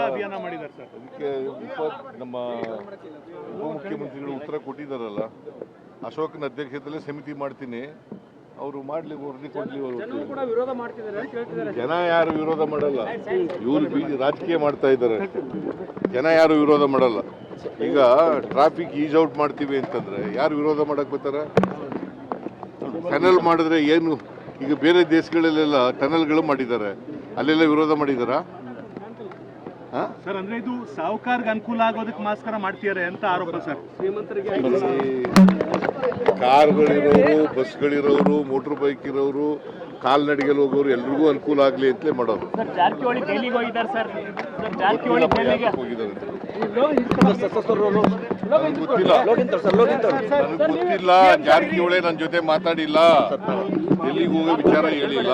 ಅಭಿಯಾನ ಮಾಡಿದ್ದಾರೆ ಸರ್. ಅದಕ್ಕೆ ನಮ್ಮ ಉಪಮುಖ್ಯಮಂತ್ರಿಗಳು ಉತ್ತರ ಕೊಟ್ಟಿದ್ದಾರಲ್ಲ, ಅಶೋಕನ ಅಧ್ಯಕ್ಷತೆಯಲ್ಲೇ ಸಮಿತಿ ಮಾಡ್ತೀನಿ, ಅವರು ಮಾಡ್ಲಿ, ವರದಿ ಕೊಡ್ಲಿ. ಜನ ಯಾರು ವಿರೋಧ ಮಾಡಲ್ಲ, ಇವರು ರಾಜಕೀಯ ಮಾಡ್ತಾ ಇದ್ದಾರೆ. ಜನ ಯಾರು ವಿರೋಧ ಮಾಡಲ್ಲ. ಈಗ ಟ್ರಾಫಿಕ್ ಈಸ್ ಔಟ್ ಮಾಡ್ತೀವಿ ಅಂತಂದ್ರೆ ಯಾರು ವಿರೋಧ ಮಾಡಕ್ ಬರ್ತಾರ? ಟನಲ್ ಮಾಡಿದ್ರೆ ಏನು, ಈಗ ಬೇರೆ ದೇಶಗಳಲ್ಲೆಲ್ಲ ಟನಲ್ಗಳು ಮಾಡಿದ್ದಾರೆ, ಅಲ್ಲೆಲ್ಲ ವಿರೋಧ ಮಾಡಿದಾರ ಸರ್? ಅಂದ್ರೆ ಇದು ಸಾಹುಕಾರ್ಗೆ ಅನುಕೂಲ ಆಗೋದಕ್ಕೆ ಮಾಸ್ಕರ ಮಾಡ್ತಿದ್ದಾರೆ ಅಂತ ಆರೋಪ ಸರ್. ಕಾರ್ಗಳಿರೋರು, ಬಸ್ಗಳಿರೋರು, ಮೋಟರ್ ಬೈಕ್ ಇರೋರು, ಕಾಲ್ನಡಿಗೆಲ್ಲಿ ಹೋಗೋರು ಎಲ್ರಿಗೂ ಅನುಕೂಲ ಆಗ್ಲಿ ಅಂತಲೇ ಮಾಡೋದು. ಗೊತ್ತಿಲ್ಲ, ಜಾರಕಿಹೊಳಿ ನನ್ನ ಜೊತೆ ಮಾತಾಡಿಲ್ಲ, ಎಲ್ಲಿಗೆ ಹೋಗೋ ವಿಚಾರ ಹೇಳಿಲ್ಲ.